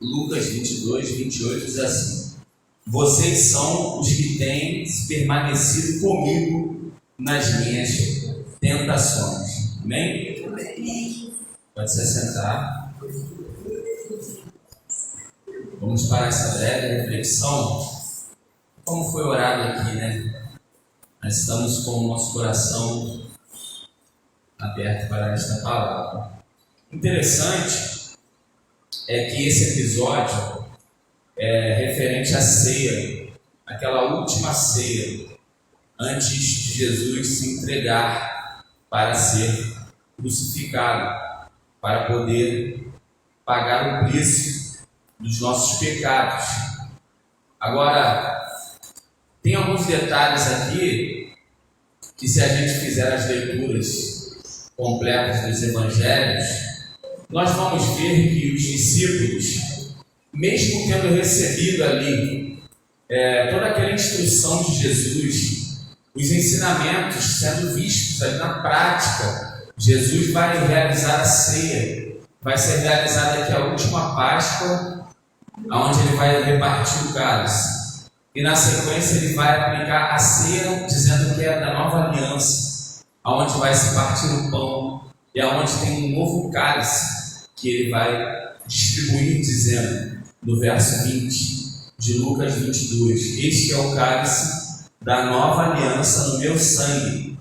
Lucas 22, 28 diz assim: vocês são os que têm permanecido comigo nas minhas tentações. Amém? Pode se assentar. Vamos para essa breve reflexão. Como foi orado aqui, né? Nós estamos com o nosso coração aberto para esta palavra. Interessante é que esse episódio é referente à ceia, aquela última ceia, antes de Jesus se entregar para ser crucificado, para poder pagar o preço dos nossos pecados. Agora, tem alguns detalhes aqui que, se a gente fizer as leituras completas dos evangelhos, nós vamos ver que os discípulos, mesmo tendo recebido ali toda aquela instrução de Jesus, os ensinamentos sendo vistos ali na prática, Jesus vai realizar a ceia, vai ser realizada aqui a última Páscoa, onde ele vai repartir o cálice. E na sequência ele vai aplicar a ceia, dizendo que é da nova aliança, onde vai se partir o pão e aonde tem um novo cálice que ele vai distribuir, dizendo no verso 20 de Lucas 22: este é o cálice da nova aliança no meu sangue,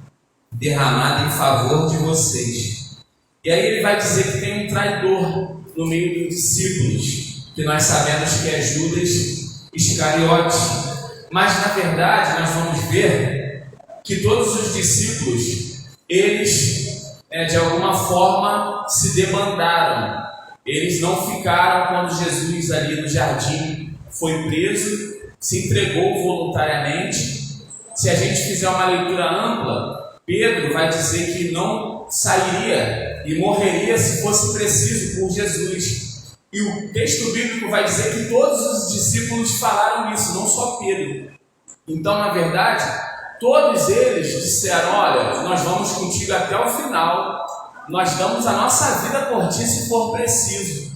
derramado em favor de vocês. E aí ele vai dizer que tem um traidor no meio dos discípulos, que nós sabemos que é Judas Iscariote, mas na verdade nós vamos ver que todos os discípulos, eles de alguma forma se debandaram, eles não ficaram quando Jesus ali no jardim foi preso, se entregou voluntariamente. Se a gente fizer uma leitura ampla, Pedro vai dizer que não sairia e morreria se fosse preciso por Jesus. E o texto bíblico vai dizer que todos os discípulos falaram isso, não só Pedro. Então, na verdade, todos eles disseram: olha, nós vamos contigo até o final, nós damos a nossa vida por ti se for preciso.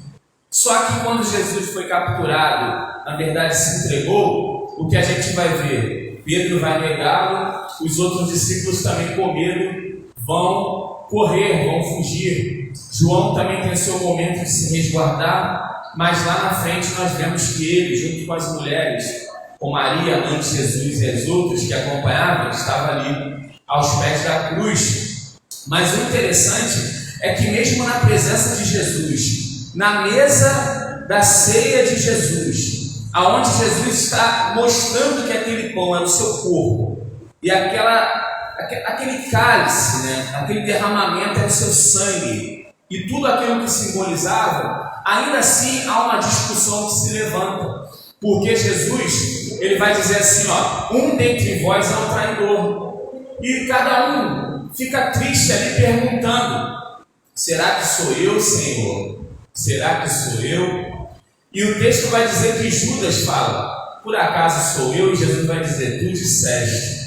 Só que quando Jesus foi capturado, na verdade se entregou, o que a gente vai ver? Pedro vai negá-lo, os outros discípulos também com medo vão correr, vão fugir. João também tem seu momento de se resguardar, mas lá na frente nós vemos que ele, junto com as mulheres, com Maria, mãe de Jesus, e as outras que acompanhavam, estava ali aos pés da cruz. Mas o interessante é que mesmo na presença de Jesus, na mesa da ceia de Jesus, aonde Jesus está mostrando que aquele pão é o seu corpo, e aquele cálice, né, aquele derramamento é o seu sangue, e tudo aquilo que simbolizava, ainda assim há uma discussão que se levanta, porque Jesus, ele vai dizer assim, um dentre vós é um traidor, e cada um fica triste ali perguntando: será que sou eu, Senhor? Será que sou eu? E o texto vai dizer que Judas fala: por acaso sou eu? E Jesus vai dizer: tu disseste.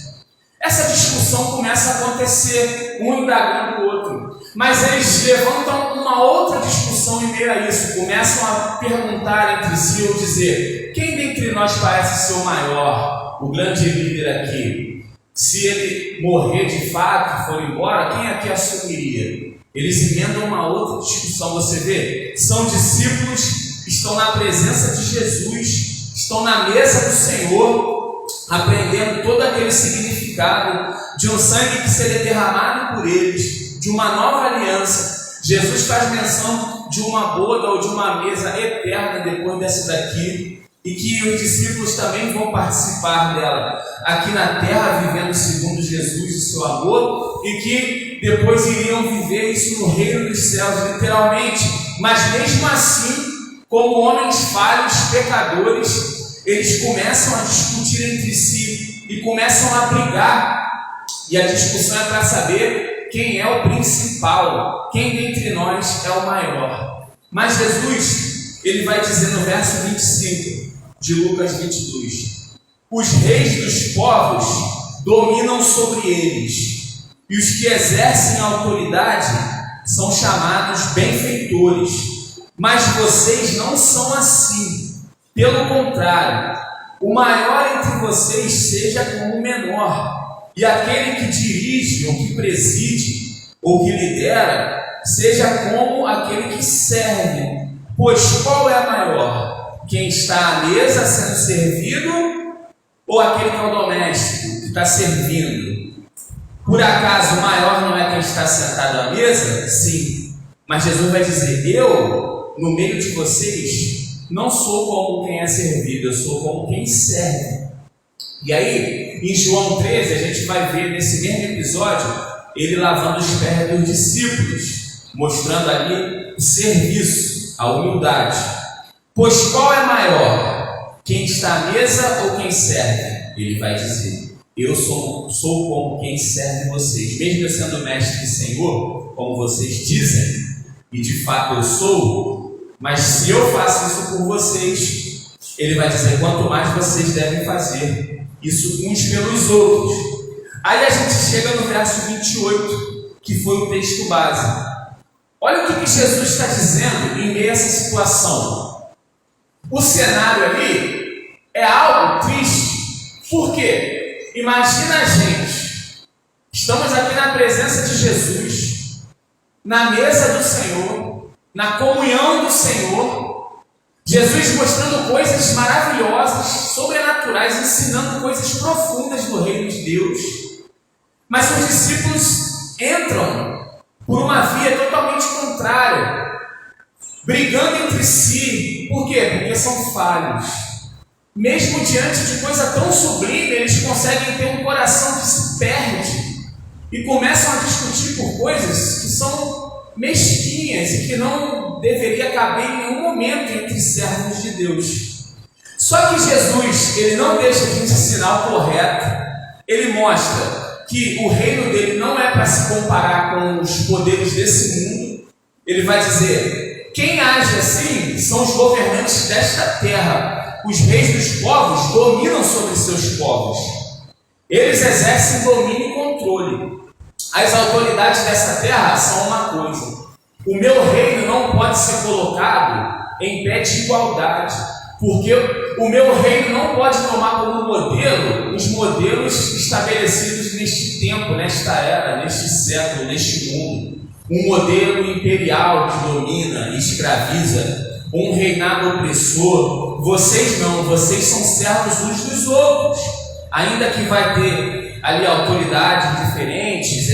Essa discussão começa a acontecer, um indagando o outro, mas eles levantam uma outra discussão em meio a isso, começam a perguntar entre si ou dizer: quem dentre nós parece ser o maior, o grande líder aqui? Se ele morrer de fato e for embora, quem aqui assumiria? Eles emendam uma outra discussão. Você vê, são discípulos, estão na presença de Jesus, estão na mesa do Senhor, aprendendo todo aquele significado de um sangue que seria derramado por eles, de uma nova aliança. Jesus faz menção de uma boda ou de uma mesa eterna depois dessa daqui, e que os discípulos também vão participar dela aqui na terra, vivendo segundo Jesus e seu amor, e que depois iriam viver isso no reino dos céus, literalmente. Mas mesmo assim, como homens falhos, pecadores, eles começam a discutir entre si e começam a brigar, e a discussão é para saber quem é o principal, quem dentre nós é o maior. Mas Jesus, ele vai dizer no verso 25 de Lucas 22: os reis dos povos dominam sobre eles, e os que exercem autoridade são chamados benfeitores. Mas vocês não são assim. Pelo contrário, o maior entre vocês seja como o menor, e aquele que dirige, ou que preside, ou que lidera, seja como aquele que serve. Pois qual é maior? Quem está à mesa sendo servido, ou aquele que é o doméstico, que está servindo? Por acaso o maior não é quem está sentado à mesa? Sim. Mas Jesus vai dizer: eu, no meio de vocês, não sou como quem é servido, eu sou como quem serve. E aí, em João 13, a gente vai ver nesse mesmo episódio, ele lavando os pés dos discípulos, mostrando ali o serviço, a humildade. Pois qual é maior? Quem está à mesa ou quem serve? Ele vai dizer: eu sou como quem serve vocês. Mesmo eu sendo mestre e senhor, como vocês dizem, e de fato eu sou, mas se eu faço isso por vocês, ele vai dizer: quanto mais vocês devem fazer isso uns pelos outros. Aí a gente chega no verso 28, que foi o texto base. Olha o que Jesus está dizendo em meio a essa situação. O cenário ali é algo triste. Por quê? Imagina a gente, estamos aqui na presença de Jesus, na mesa do Senhor, na comunhão do Senhor, Jesus mostrando coisas maravilhosas, sobrenaturais, ensinando coisas profundas do reino de Deus. Mas os discípulos entram por uma via totalmente contrária, brigando entre si. Por quê? Porque são falhos. Mesmo diante de coisa tão sublime, eles conseguem ter um coração que se perde e começam a discutir por coisas que são mesquinhas e que não deveria caber em nenhum momento entre servos de Deus. Só que Jesus, ele não deixa de ensinar o correto. Ele mostra que o reino dele não é para se comparar com os poderes desse mundo. Ele vai dizer: quem age assim são os governantes desta terra. Os reis dos povos dominam sobre seus povos. Eles exercem domínio e controle. As autoridades dessa terra são uma coisa. O meu reino não pode ser colocado em pé de igualdade, porque o meu reino não pode tomar como modelo os modelos estabelecidos neste tempo, nesta era, neste século, neste mundo. Um modelo imperial que domina e escraviza, um reinado opressor. Vocês não, vocês são servos uns dos outros, ainda que vai ter ali autoridades diferentes,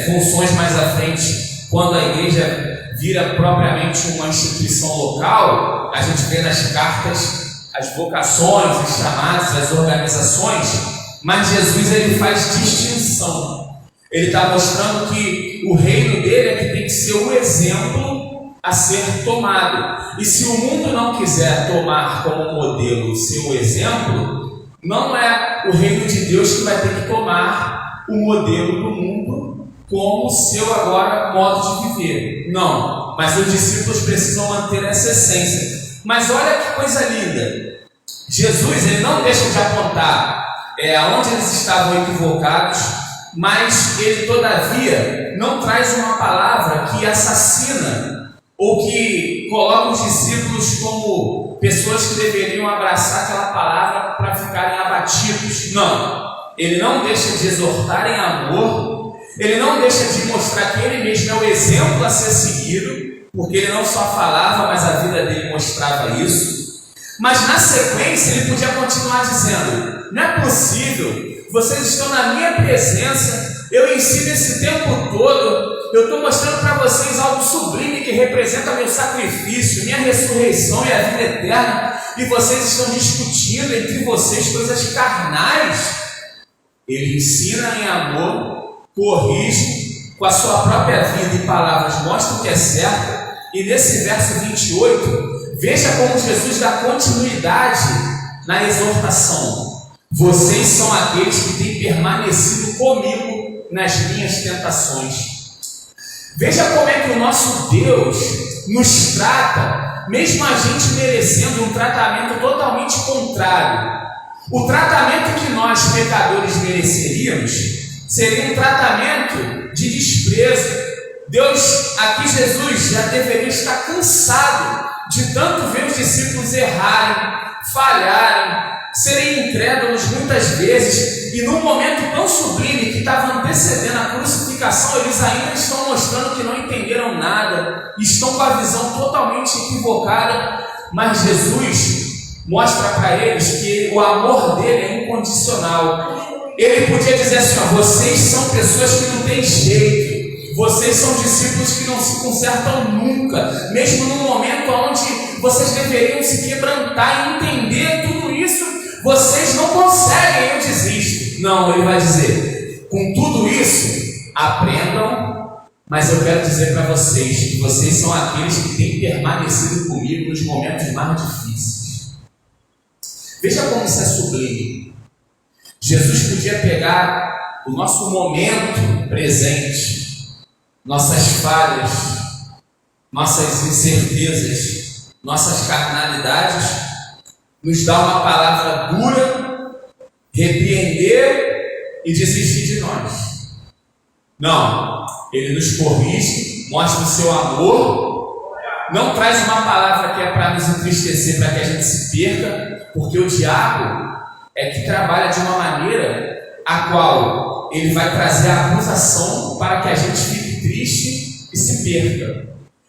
funções mais à frente, quando a igreja vira propriamente uma instituição local. A gente vê nas cartas as vocações, os chamados, as organizações, mas Jesus ele faz distinção. Ele está mostrando que o reino dele é que tem que ser o exemplo a ser tomado. E se o mundo não quiser tomar como modelo o seu exemplo, não é o reino de Deus que vai ter que tomar o modelo do mundo como o seu agora modo de viver. Não, mas os discípulos precisam manter essa essência. Mas olha que coisa linda. Jesus ele não deixa de apontar aonde eles estavam equivocados, mas ele todavia não traz uma palavra que assassina ou que coloca os discípulos como pessoas que deveriam abraçar aquela palavra para ficarem abatidos. Não, ele não deixa de exortar em amor, ele não deixa de mostrar que ele mesmo é o exemplo a ser seguido, porque ele não só falava, mas a vida dele mostrava isso. Mas na sequência ele podia continuar dizendo: não é possível, vocês estão na minha presença, eu ensino esse tempo todo, eu estou mostrando para vocês algo sublime que representa meu sacrifício, minha ressurreição e a vida eterna, e vocês estão discutindo entre vocês coisas carnais. Ele ensina em amor, corrige com a sua própria vida e palavras, mostra o que é certo. E nesse verso 28, veja como Jesus dá continuidade na exortação. Vocês são aqueles que têm permanecido comigo nas minhas tentações. Veja como é que o nosso Deus nos trata, mesmo a gente merecendo um tratamento totalmente contrário. O tratamento que nós, pecadores, mereceríamos seria um tratamento de desprezo. Deus, aqui Jesus já deveria estar cansado de tanto ver os discípulos errarem, falharem, serem incrédulos muitas vezes, e num momento tão sublime que estava antecedendo a crucificação, eles ainda estão mostrando que não entenderam nada, estão com a visão totalmente equivocada, mas Jesus mostra para eles que o amor dele é incondicional. Ele podia dizer assim: ó, vocês são pessoas que não têm jeito, vocês são discípulos que não se consertam nunca, mesmo no momento onde vocês deveriam se quebrantar e entender tudo isso, vocês não conseguem, eu desisto. Não, ele vai dizer: com tudo isso, aprendam, mas eu quero dizer para vocês que vocês são aqueles que têm permanecido comigo nos momentos mais difíceis. Veja como isso é sublime. Jesus podia pegar o nosso momento presente, nossas falhas, nossas incertezas, nossas carnalidades, nos dar uma palavra dura, repreender e desistir de nós. Não, ele nos corrige, mostra o seu amor, não traz uma palavra que é para nos entristecer, para que a gente se perca, porque o diabo é que trabalha de uma maneira a qual ele vai trazer a acusação para que a gente fique triste e se perca.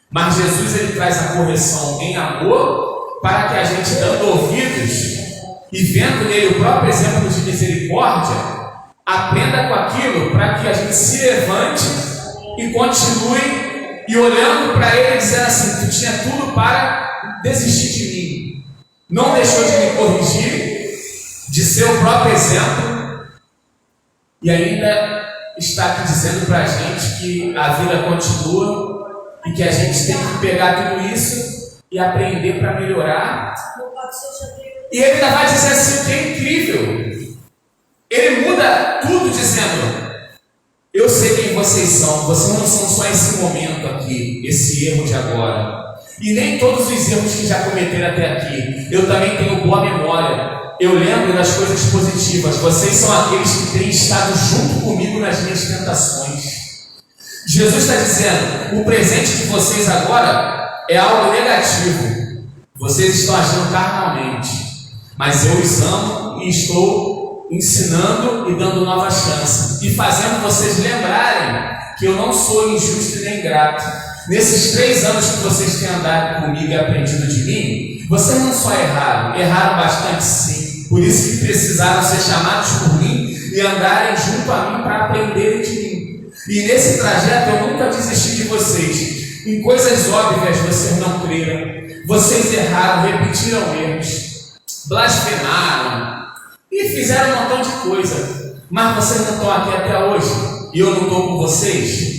Mas Jesus, ele traz a correção em amor para que a gente, dando ouvidos e vendo nele o próprio exemplo de misericórdia, aprenda com aquilo para que a gente se levante e continue e olhando para ele dizendo assim: tu tinha tudo para desistir de mim, não deixou de me corrigir, de ser o próprio exemplo, e ainda está aqui dizendo para a gente que a vida continua e que a gente tem que pegar tudo isso e aprender para melhorar. E ele ainda vai dizer assim, que é incrível, ele muda tudo dizendo: eu sei quem vocês não são só esse momento aqui, esse erro de agora, e nem todos os erros que já cometeram até aqui, eu também tenho boa memória. Eu lembro das coisas positivas. Vocês são aqueles que têm estado junto comigo nas minhas tentações. Jesus está dizendo: o presente de vocês agora é algo negativo. Vocês estão agindo carnalmente, mas eu os amo e estou ensinando e dando nova chance e fazendo vocês lembrarem que eu não sou injusto e nem ingrato. Nesses 3 anos que vocês têm andado comigo e aprendido de mim, vocês não só erraram bastante sim. Por isso que precisaram ser chamados por mim e andarem junto a mim para aprenderem de mim. E nesse trajeto eu nunca desisti de vocês. Em coisas óbvias vocês não creram. Vocês erraram, repetiram erros, blasfemaram e fizeram um montão de coisa. Mas vocês não estão aqui até hoje. E eu não estou com vocês.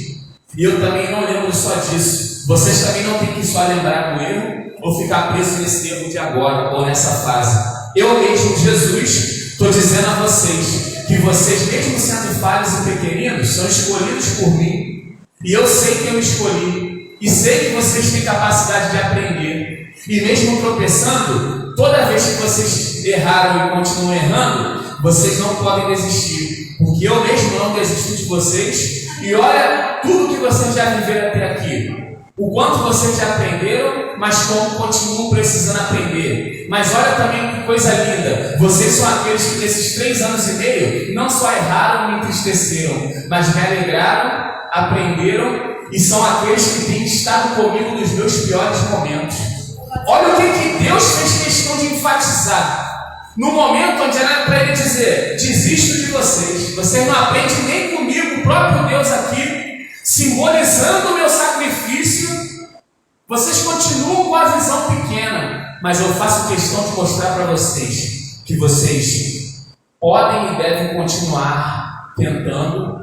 E eu também não lembro só disso. Vocês também não têm que só lembrar do erro ou ficar preso nesse erro de agora ou nessa fase. Eu mesmo, Jesus, estou dizendo a vocês que vocês, mesmo sendo falhos e pequeninos, são escolhidos por mim. E eu sei que eu escolhi. E sei que vocês têm capacidade de aprender. E mesmo tropeçando, toda vez que vocês erraram e continuam errando, vocês não podem desistir. Porque eu mesmo não desisto de vocês. E olha tudo que vocês já viveram até aqui. O quanto vocês já aprenderam, mas como continuam precisando aprender. Mas olha também que coisa linda. Vocês são aqueles que nesses 3 anos e meio não só erraram e me entristeceram, mas me alegraram, aprenderam e são aqueles que têm estado comigo nos meus piores momentos. Olha o que Deus fez questão de enfatizar. No momento onde era para ele dizer: desisto de vocês, vocês não aprendem nem comigo, o próprio Deus aqui, simbolizando o meu sacrifício, vocês continuam com a visão pequena, mas eu faço questão de mostrar para vocês que vocês podem e devem continuar tentando,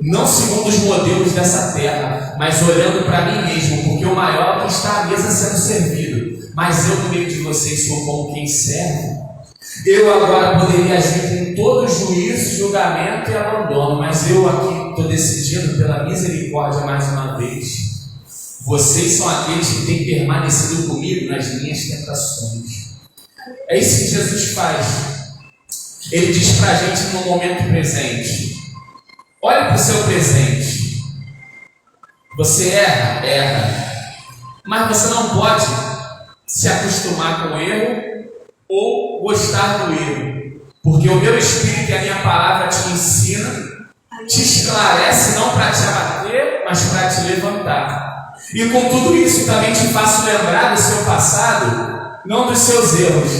não segundo os modelos dessa terra, mas olhando para mim mesmo, porque o maior é que está à mesa sendo servido, mas eu no meio de vocês sou como quem serve. Eu agora poderia agir com todo juízo, julgamento e abandono, mas eu aqui estou decidindo pela misericórdia mais uma vez. Vocês são aqueles que têm permanecido comigo nas minhas tentações. É isso que Jesus faz. Ele diz para a gente no momento presente: olhe para o seu presente. Você erra, mas você não pode se acostumar com o erro ou gostar do erro. Porque o meu Espírito e a minha palavra te ensina, te esclarece não para te abater, mas para te levantar. E com tudo isso também te faço lembrar do seu passado, não dos seus erros,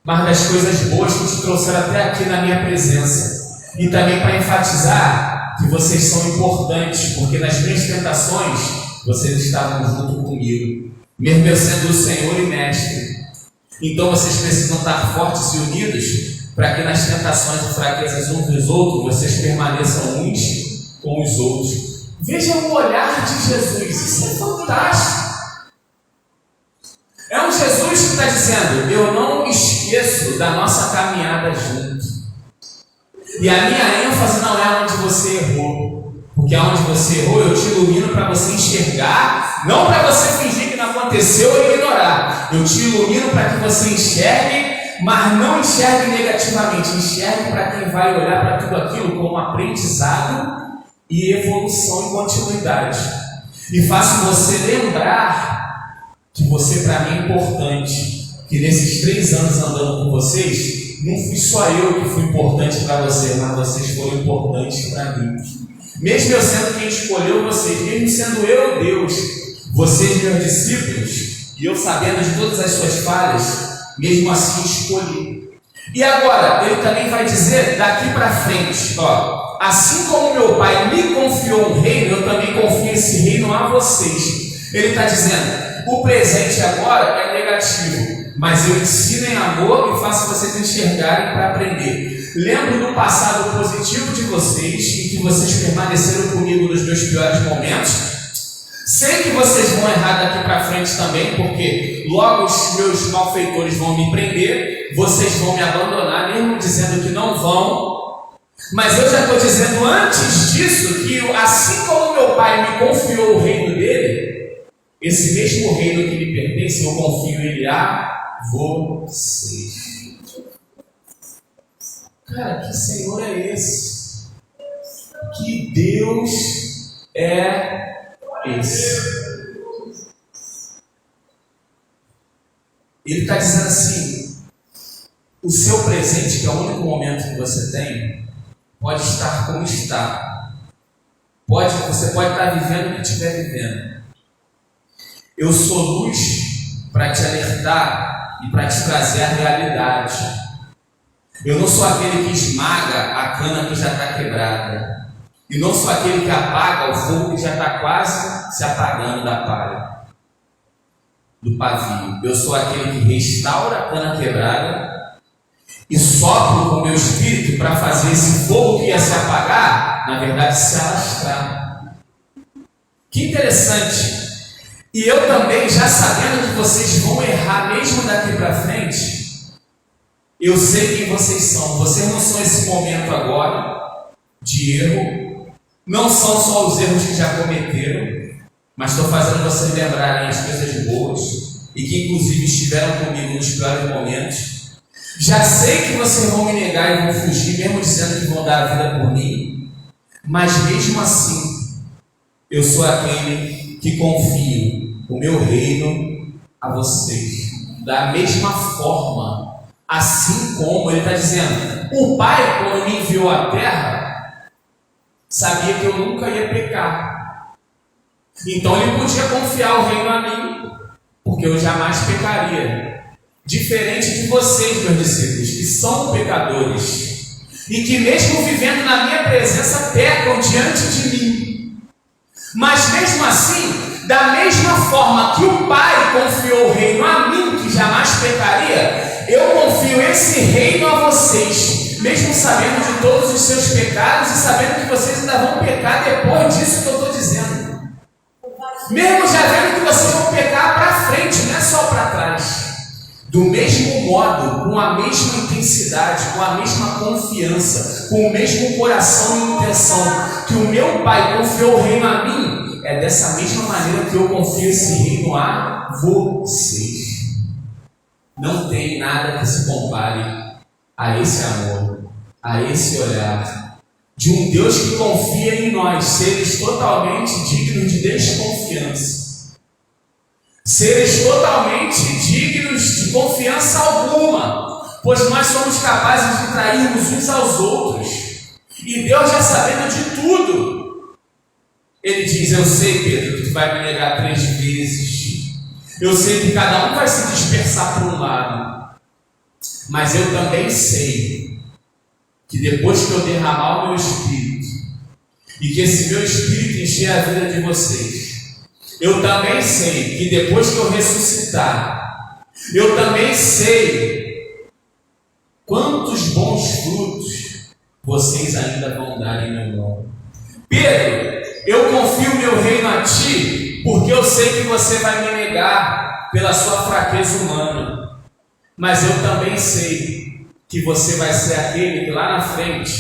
mas das coisas boas que te trouxeram até aqui na minha presença. E também para enfatizar que vocês são importantes, porque nas minhas tentações vocês estavam junto comigo, mesmo eu sendo o Senhor e Mestre. Então vocês precisam estar fortes e unidos para que nas tentações e fraquezas uns dos outros vocês permaneçam uns com os outros. Vejam o olhar de Jesus, isso é fantástico. É um Jesus que está dizendo: eu não me esqueço da nossa caminhada junto. E a minha ênfase não é onde você errou, porque aonde você errou eu te ilumino para você enxergar, não para você fingir que não aconteceu ou ignorar. Eu te ilumino para que você enxergue, mas não enxergue negativamente, enxergue para quem vai olhar para tudo aquilo como aprendizado e evolução e continuidade. E faço você lembrar que você para mim é importante, que nesses 3 anos andando com vocês, não fui só eu que fui importante para você, mas vocês foram importantes para mim. Mesmo eu sendo quem escolheu vocês, mesmo sendo eu Deus, vocês meus discípulos, e eu sabendo de todas as suas falhas, mesmo assim escolhi. E agora, ele também vai dizer daqui para frente, ó, assim como meu pai me confiou um reino, eu também confio esse reino a vocês. Ele está dizendo, o presente agora é negativo, mas eu ensino em amor e faço vocês enxergarem para aprender. Lembro do passado positivo de vocês, em que vocês permaneceram comigo nos meus piores momentos. Sei que vocês vão errar daqui para frente também, porque logo os meus malfeitores vão me prender, vocês vão me abandonar, mesmo dizendo que não vão. Mas eu já estou dizendo antes disso que assim como meu pai me confiou o reino dele, esse mesmo reino que me pertence, eu confio ele a vocês. Cara, que Senhor é esse? Que Deus é esse? Ele está dizendo assim: o seu presente, que é o único momento que você tem, pode estar como está. Você pode estar vivendo o que estiver vivendo. Eu sou luz para te alertar e para te trazer a realidade. Eu não sou aquele que esmaga a cana que já está quebrada. E não sou aquele que apaga o fogo que já está quase se apagando da palha, do pavio. Eu sou aquele que restaura a cana quebrada e sopro com o meu espírito para fazer esse fogo que ia se apagar, na verdade, se alastrar. Que interessante. E eu também, já sabendo que vocês vão errar mesmo daqui para frente, eu sei quem vocês são. Vocês não são esse momento agora de erro, não são só os erros que já cometeram, mas estou fazendo vocês lembrarem as coisas boas e que inclusive estiveram comigo nos piores momentos. Já sei que vocês vão me negar e vão fugir, mesmo dizendo que vão dar a vida por mim, mas mesmo assim, eu sou aquele que confio o meu reino a vocês. Da mesma forma, assim como ele está dizendo, o Pai, quando me enviou à terra, sabia que eu nunca ia pecar. Então ele podia confiar o reino a mim, porque eu jamais pecaria. Diferente de vocês, meus discípulos, que são pecadores e que mesmo vivendo na minha presença pecam diante de mim. Mas mesmo assim, da mesma forma que o Pai confiou o reino a mim, que jamais pecaria, eu confio esse reino a vocês, mesmo sabendo de todos os seus pecados e sabendo que vocês ainda vão pecar depois disso que eu estou dizendo. Mesmo já vendo que vocês vão pecar para frente, não é só para trás. Do mesmo modo, com a mesma intensidade, com a mesma confiança, com o mesmo coração e intenção que o meu Pai confiou o reino a mim, é dessa mesma maneira que eu confio esse reino a vocês. Não tem nada que se compare a esse amor, a esse olhar de um Deus que confia em nós, seres totalmente dignos de desconfiança. seres totalmente dignos de confiança alguma, pois nós somos capazes de trairmos uns aos outros, e Deus, já sabendo de tudo, Ele diz: eu sei, Pedro, que tu vai me negar 3 vezes, eu sei que cada um vai se dispersar por um lado, mas eu também sei que depois que eu derramar o meu Espírito, e que esse meu Espírito encher a vida de vocês, eu também sei que depois que eu ressuscitar, eu também sei quantos bons frutos vocês ainda vão dar em meu nome. Pedro, eu confio meu reino a ti, porque eu sei que você vai me negar pela sua fraqueza humana, mas eu também sei que você vai ser aquele que lá na frente,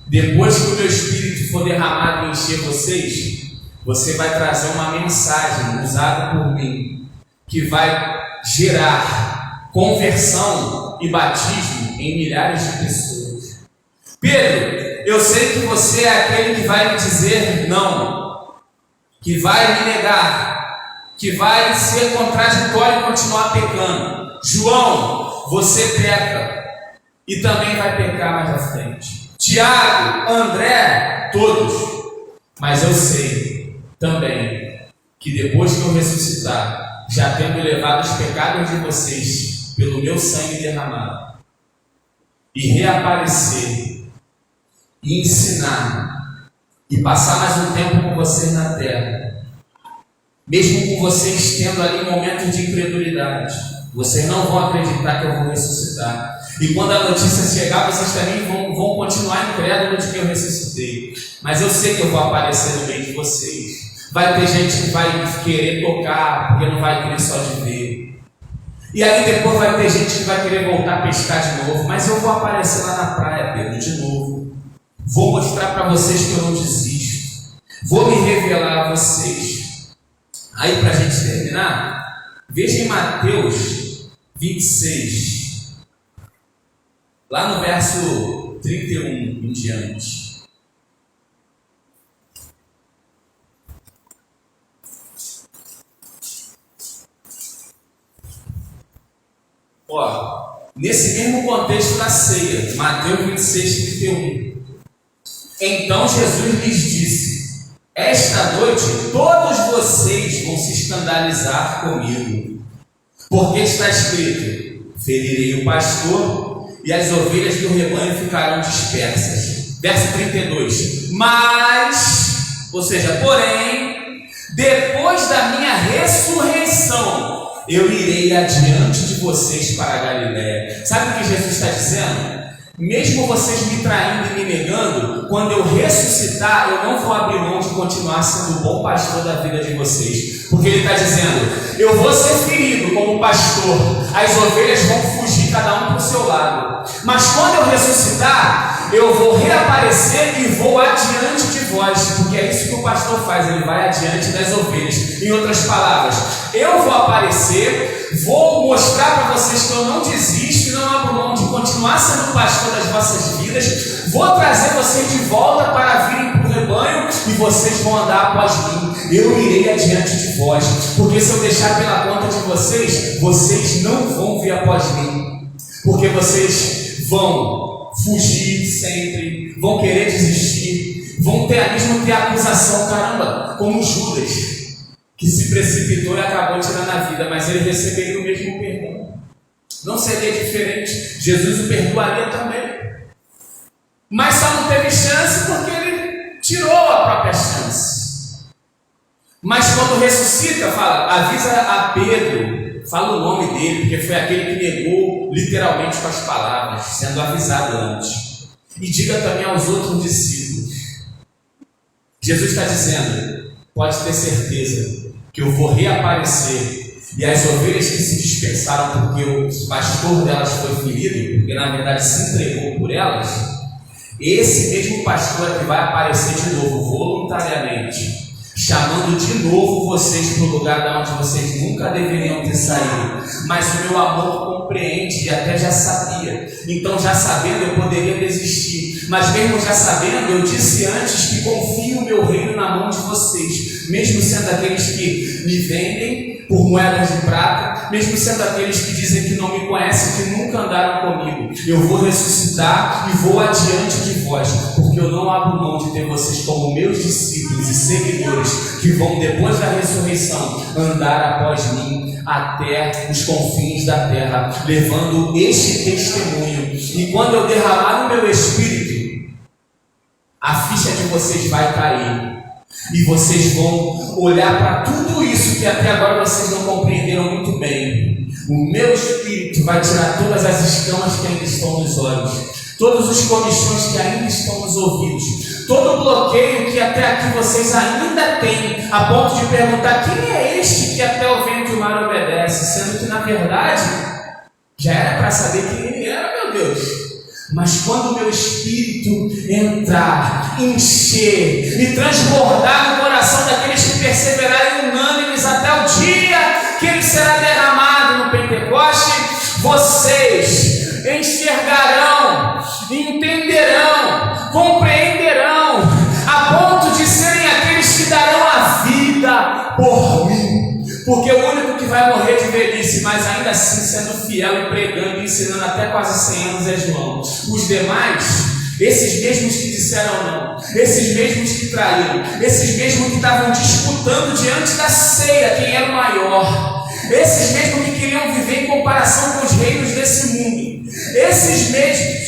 depois que o meu Espírito for derramado e encher vocês, você vai trazer uma mensagem usada por mim, que vai gerar conversão e batismo em milhares de pessoas. Pedro, eu sei que você é aquele que vai me dizer não, que vai me negar, que vai ser contraditório e continuar pecando. João, você peca e também vai pecar mais à frente. Tiago, André, todos. Mas eu sei também que depois que eu ressuscitar, já tendo levado os pecados de vocês pelo meu sangue derramado, e reaparecer, e ensinar, e passar mais um tempo com vocês na terra, mesmo com vocês tendo ali momentos de incredulidade, vocês não vão acreditar que eu vou ressuscitar. E quando a notícia chegar, vocês também vão continuar incrédulos de que eu ressuscitei. Mas eu sei que eu vou aparecer no meio de vocês. Vai ter gente que vai querer tocar, porque não vai querer só de ver. E aí depois vai ter gente que vai querer voltar a pescar de novo. Mas eu vou aparecer lá na praia, Pedro, de novo. Vou mostrar para vocês que eu não desisto. Vou me revelar a vocês. Aí, para a gente terminar, veja em Mateus 26. Lá no verso 31 em diante. Nesse mesmo contexto da ceia, Mateus 26, 31. Então Jesus lhes disse: esta noite todos vocês vão se escandalizar comigo, porque está escrito: ferirei o pastor e as ovelhas do rebanho ficarão dispersas. Verso 32. Mas, ou seja, porém, depois da minha ressurreição, eu irei adiante de vocês para a Galiléia. Sabe o que Jesus está dizendo? Mesmo vocês me traindo e me negando, quando eu ressuscitar, eu não vou abrir mão de continuar sendo o bom pastor da vida de vocês. Porque ele está dizendo: eu vou ser ferido como pastor, as ovelhas vão fugir cada um para o seu lado. Mas quando eu ressuscitar, eu vou reaparecer e vou adiante de vós. Porque é isso que o pastor faz, ele vai adiante das ovelhas. Em outras palavras, eu vou aparecer, vou mostrar para vocês que eu não desisto e não abro mão de continuar sendo o pastor das vossas vidas. Vou trazer vocês de volta para virem para o rebanho e vocês vão andar após mim. Eu irei adiante de vós, porque se eu deixar pela conta de vocês, vocês não vão vir após mim, porque vocês vão fugir sempre, vão querer desistir, vão ter a acusação, caramba, como Judas, que se precipitou e acabou tirando a vida, mas ele receberia o mesmo perdão. Não seria diferente, Jesus o perdoaria também, mas só não teve chance porque ele tirou a própria chance. Mas quando ressuscita, avisa a Pedro, fala o nome dele, porque foi aquele que negou literalmente com as palavras, sendo avisado antes. E diga também aos outros discípulos. Jesus está dizendo: pode ter certeza que eu vou reaparecer, e as ovelhas que se dispersaram porque o pastor delas foi ferido, porque na verdade se entregou por elas, esse mesmo pastor é que vai aparecer de novo, voluntariamente, chamando de novo vocês para o lugar de onde vocês nunca deveriam ter saído. Mas o meu amor compreende e até já sabia. Então, já sabendo, eu poderia desistir. Mas mesmo já sabendo, eu disse antes que confio o meu reino na mão de vocês, mesmo sendo aqueles que me vendem, por moedas de prata, mesmo sendo aqueles que dizem que não me conhecem, que nunca andaram comigo. Eu vou ressuscitar e vou adiante de vós, porque eu não abro mão de ter vocês como meus discípulos e seguidores, que vão, depois da ressurreição, andar após mim até os confins da terra, levando este testemunho. E quando eu derramar o meu Espírito, a ficha de vocês vai cair. E vocês vão olhar para tudo isso que até agora vocês não compreenderam muito bem. O meu Espírito vai tirar todas as escamas que ainda estão nos olhos, todos os comichões que ainda estão nos ouvidos, todo o bloqueio que até aqui vocês ainda têm, a ponto de perguntar quem é este que até o vento e o mar obedece, sendo que na verdade já era para saber quem ele era, meu Deus. Mas quando o meu Espírito entrar, encher e transbordar no coração daqueles que perseverarem unânimes até o dia que ele será derramado no Pentecoste, vocês enxergarão, entenderão, compreenderão, a ponto de serem aqueles que darão a vida por mim. Porque o único que vai morrer de velhice, mas ainda assim sendo fiel e pregando e ensinando até quase 100 anos, é João. Os demais, esses mesmos que disseram não, esses mesmos que traíram, esses mesmos que estavam disputando diante da ceia quem era o maior, esses mesmos que queriam viver em comparação com os reinos desse mundo, esses mesmos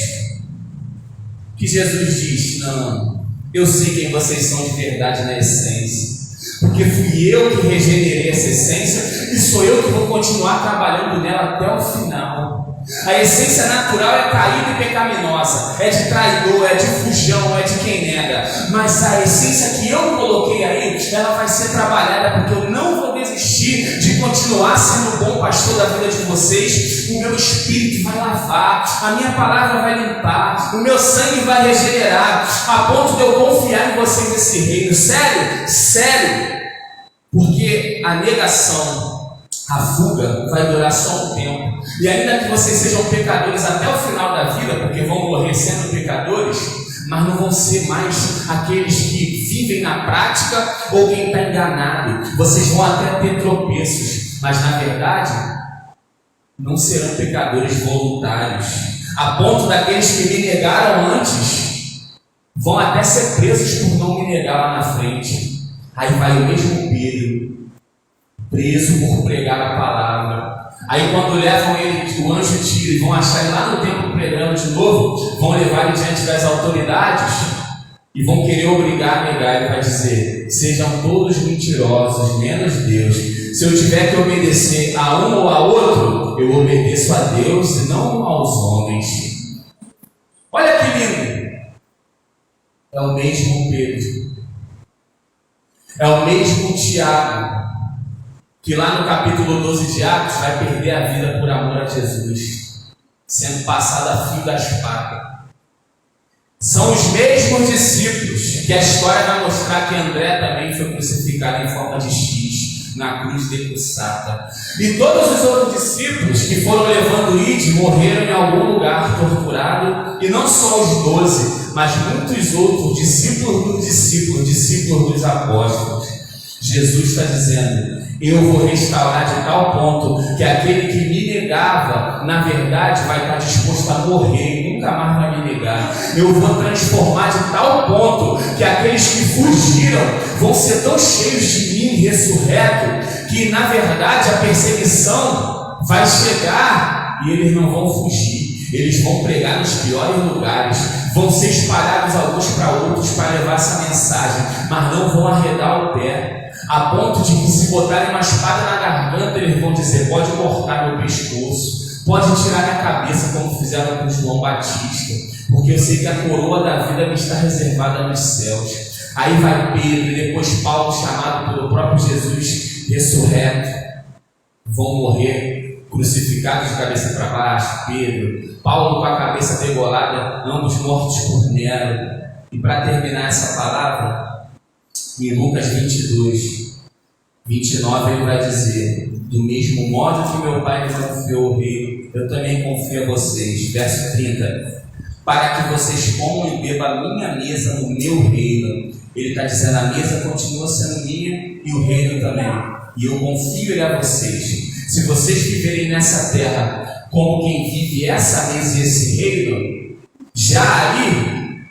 que Jesus diz: não, eu sei quem vocês são de verdade na essência, porque fui eu que regenerei essa essência e sou eu que vou continuar trabalhando nela até o final. A essência natural é caída e pecaminosa, é de traidor, é de fujão, é de quem nega. Mas a essência que eu coloquei aí, ela vai ser trabalhada, porque eu não vou desistir de continuar sendo o bom pastor da vida de vocês. O meu Espírito vai lavar, a minha palavra vai limpar, o meu sangue vai regenerar, a ponto de eu confiar em vocês nesse reino. Sério? Sério? Porque a negação, a fuga, vai durar só um tempo. E ainda que vocês sejam pecadores até o final da vida, porque vão morrer sendo pecadores, mas não vão ser mais aqueles que vivem na prática ou quem está enganado. Vocês vão até ter tropeços, mas na verdade não serão pecadores voluntários, a ponto daqueles que me negaram antes vão até ser presos por não me negar lá na frente. Aí vai o mesmo Pedro, preso por pregar a palavra. Aí quando levam ele, o anjo tira e vão achar ele lá no templo pregando de novo, vão levar ele diante das autoridades e vão querer obrigar a negar. Ele vai dizer: sejam todos mentirosos, menos Deus. Se eu tiver que obedecer a um ou a outro, eu obedeço a Deus e não aos homens. Olha que lindo! É o mesmo Pedro, é o mesmo Tiago, que lá no capítulo 12 de Atos vai perder a vida por amor a Jesus, sendo passado a fio da espada. São os mesmos discípulos que a história vai mostrar que André também foi crucificado em forma de X na cruz decruçada. E todos os outros discípulos que foram levando ide morreram em algum lugar torturado, e não só os 12, mas muitos outros discípulos dos discípulos, discípulos dos apóstolos. Jesus está dizendo: eu vou restaurar de tal ponto que aquele que me negava, na verdade, vai estar disposto a morrer e nunca mais vai me negar. Eu vou transformar de tal ponto que aqueles que fugiram vão ser tão cheios de mim, ressurreto, que na verdade a perseguição vai chegar e eles não vão fugir. Eles vão pregar nos piores lugares, vão ser espalhados alguns para outros para levar essa mensagem, mas não vão arredar o pé, a ponto de que se botarem uma espada na garganta, eles vão dizer: pode cortar meu pescoço, pode tirar minha cabeça, como fizeram com João Batista, porque eu sei que a coroa da vida me está reservada nos céus. Aí vai Pedro e depois Paulo, chamado pelo próprio Jesus ressurreto, vão morrer crucificados de cabeça para baixo. Pedro, Paulo com a cabeça degolada, ambos mortos por Nero. E para terminar essa palavra, em Lucas 22, 29, ele vai dizer: do mesmo modo que meu pai me confiou o reino, eu também confio a vocês. Verso 30, para que vocês comam e bebam a minha mesa no meu reino. Ele está dizendo: a mesa continua sendo minha e o reino também. e eu confio ele a vocês. Se vocês viverem nessa terra como quem vive essa mesa e esse reino, já aí,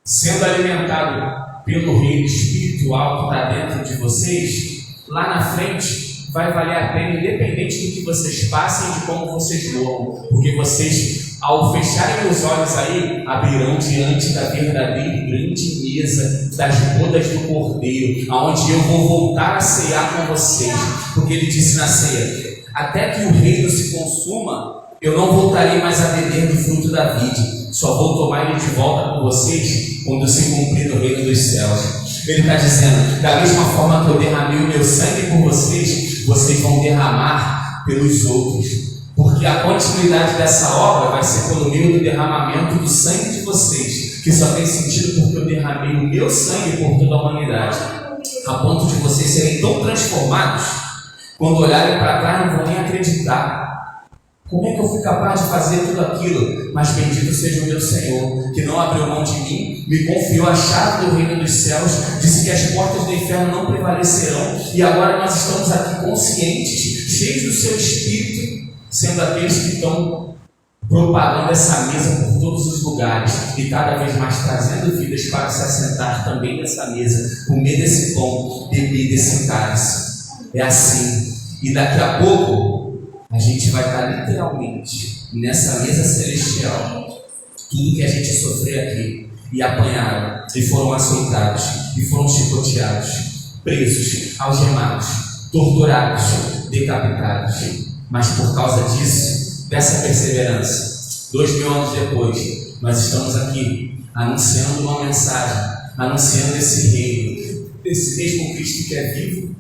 sendo alimentado pelo reino espiritual que está dentro de vocês, lá na frente vai valer a pena, independente do que vocês passem e de como vocês morram, porque vocês, ao fecharem os olhos aí, abrirão diante da verdadeira e grande mesa das bodas do Cordeiro, aonde eu vou voltar a cear com vocês, porque ele disse na ceia: até que o reino se consuma, eu não voltarei mais a beber do fruto da vide, só vou tomar ele de volta com vocês quando se cumprir no reino dos céus. Ele está dizendo: da mesma forma que eu derramei o meu sangue por vocês, vocês vão derramar pelos outros. Porque a continuidade dessa obra vai ser pelo meio do derramamento do sangue de vocês, que só tem sentido porque eu derramei o meu sangue por toda a humanidade, a ponto de vocês serem tão transformados, quando olharem para trás não vão nem acreditar. Como é que eu fui capaz de fazer tudo aquilo? Mas bendito seja o meu Senhor, que não abriu mão de mim, me confiou a chave do reino dos céus, disse que as portas do inferno não prevalecerão, e agora nós estamos aqui conscientes, cheios do seu Espírito, sendo aqueles que estão propagando essa mesa por todos os lugares e cada vez mais trazendo vidas para se assentar também nessa mesa, comer desse pão, beber desse cálice. É assim. E daqui a pouco a gente vai estar literalmente nessa mesa celestial. Tudo que a gente sofreu aqui, e apanharam, e foram açoitados, e foram chicoteados, presos, algemados, torturados, decapitados. Mas por causa disso, dessa perseverança, 2000 anos depois, nós estamos aqui anunciando uma mensagem, anunciando esse reino, desse mesmo Cristo que é vivo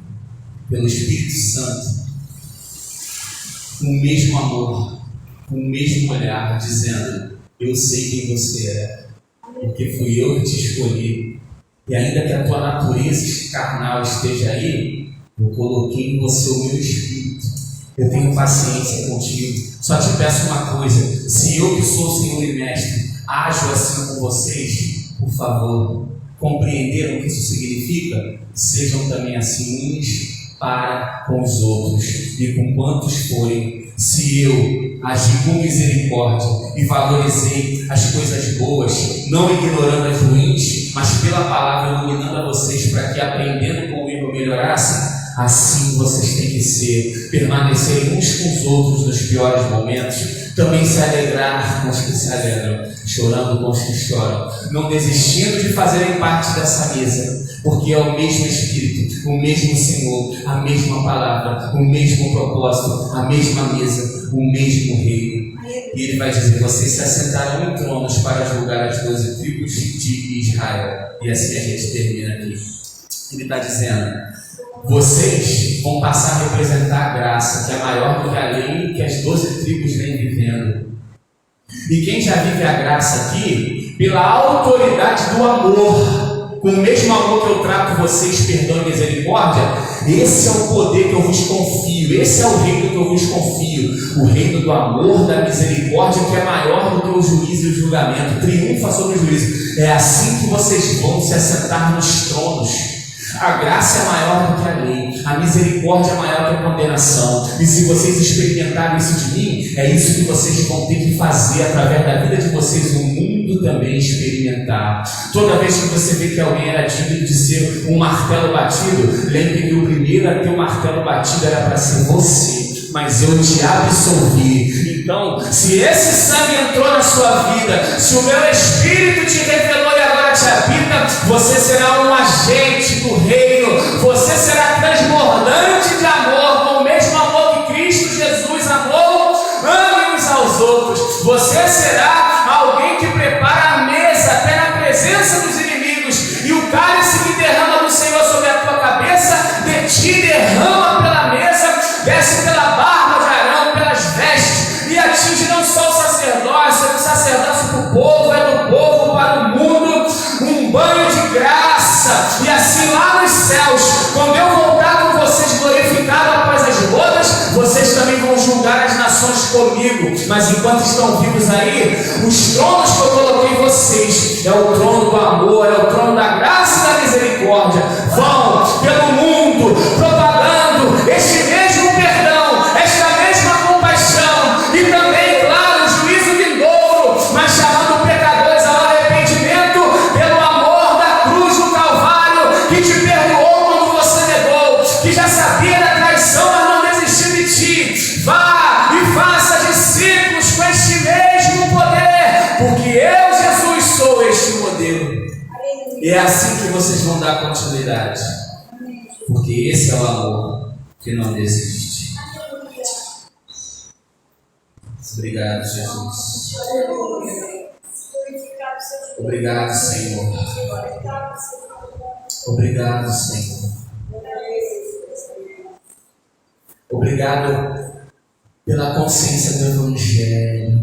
pelo Espírito Santo, com o mesmo amor, com o mesmo olhar, dizendo: eu sei quem você é, porque fui eu que te escolhi, e ainda que a tua natureza carnal esteja aí, eu coloquei em você o meu Espírito. Eu tenho paciência contigo. Só te peço uma coisa: se eu que sou o Senhor e Mestre ajo assim com vocês, por favor, compreenderam o que isso significa? Sejam também assim uns para com os outros e com quantos forem. Se eu agi com misericórdia e valorizei as coisas boas, não ignorando as ruins, mas pela palavra iluminando a vocês para que, aprendendo com o erro, melhorassem, assim vocês têm que ser, permanecer uns com os outros nos piores momentos, também se alegrar com os que se alegram, chorando com os que choram, não desistindo de fazerem parte dessa mesa, porque é o mesmo Espírito, o mesmo Senhor, a mesma palavra, o mesmo propósito, a mesma mesa, o mesmo reino. E ele vai dizer: vocês se assentaram em tronos para julgar as 12 tribos de Israel. E assim a gente termina aqui. Ele está dizendo: vocês vão passar a representar a graça, que é maior do que a lei que as 12 tribos vêm vivendo. E quem já vive a graça aqui, pela autoridade do amor, com o mesmo amor que eu trato vocês, perdão e misericórdia, esse é o poder que eu vos confio, esse é o reino que eu vos confio, o reino do amor, da misericórdia, que é maior do que o juízo e o julgamento, triunfa sobre o juízo. É assim que vocês vão se assentar nos tronos. A graça é maior do que a lei, a misericórdia é maior que a condenação, e se vocês experimentarem isso de mim, é isso que vocês vão ter que fazer através da vida de vocês, o mundo também experimentar. Toda vez que você vê que alguém era digno de ser um martelo batido, lembre que o primeiro a ter o martelo batido era para ser você, mas eu te absolvi. Então, se esse sangue entrou na sua vida, se o meu Espírito te revelou e agora te habita, você será um agente do reino, você será transbordante de amor, com o mesmo amor que Cristo Jesus amou, ame uns aos outros. Você será alguém que prepara a mesa até na presença dos inimigos, e o cálice que derrama do Senhor sobre a tua cabeça, de ti derrama pela mesa, desce pela barba de Arão, pelas vestes, e atinge não só o sacerdócio, é do sacerdócio para o povo, é do povo para o mundo, um banho de graça. E assim lá nos céus, quando eu voltar com vocês glorificado após as bodas, vocês também vão julgar as nações comigo. Mas enquanto estão vivos aí, os tronos que eu coloquei em vocês, é o trono do amor, é o trono da graça e da misericórdia, vão pelo mundo propagando E é assim que vocês vão dar continuidade. Porque esse é o amor que não desiste. Obrigado, Jesus. Obrigado, Senhor. Obrigado, Senhor. Obrigado pela consciência do Evangelho.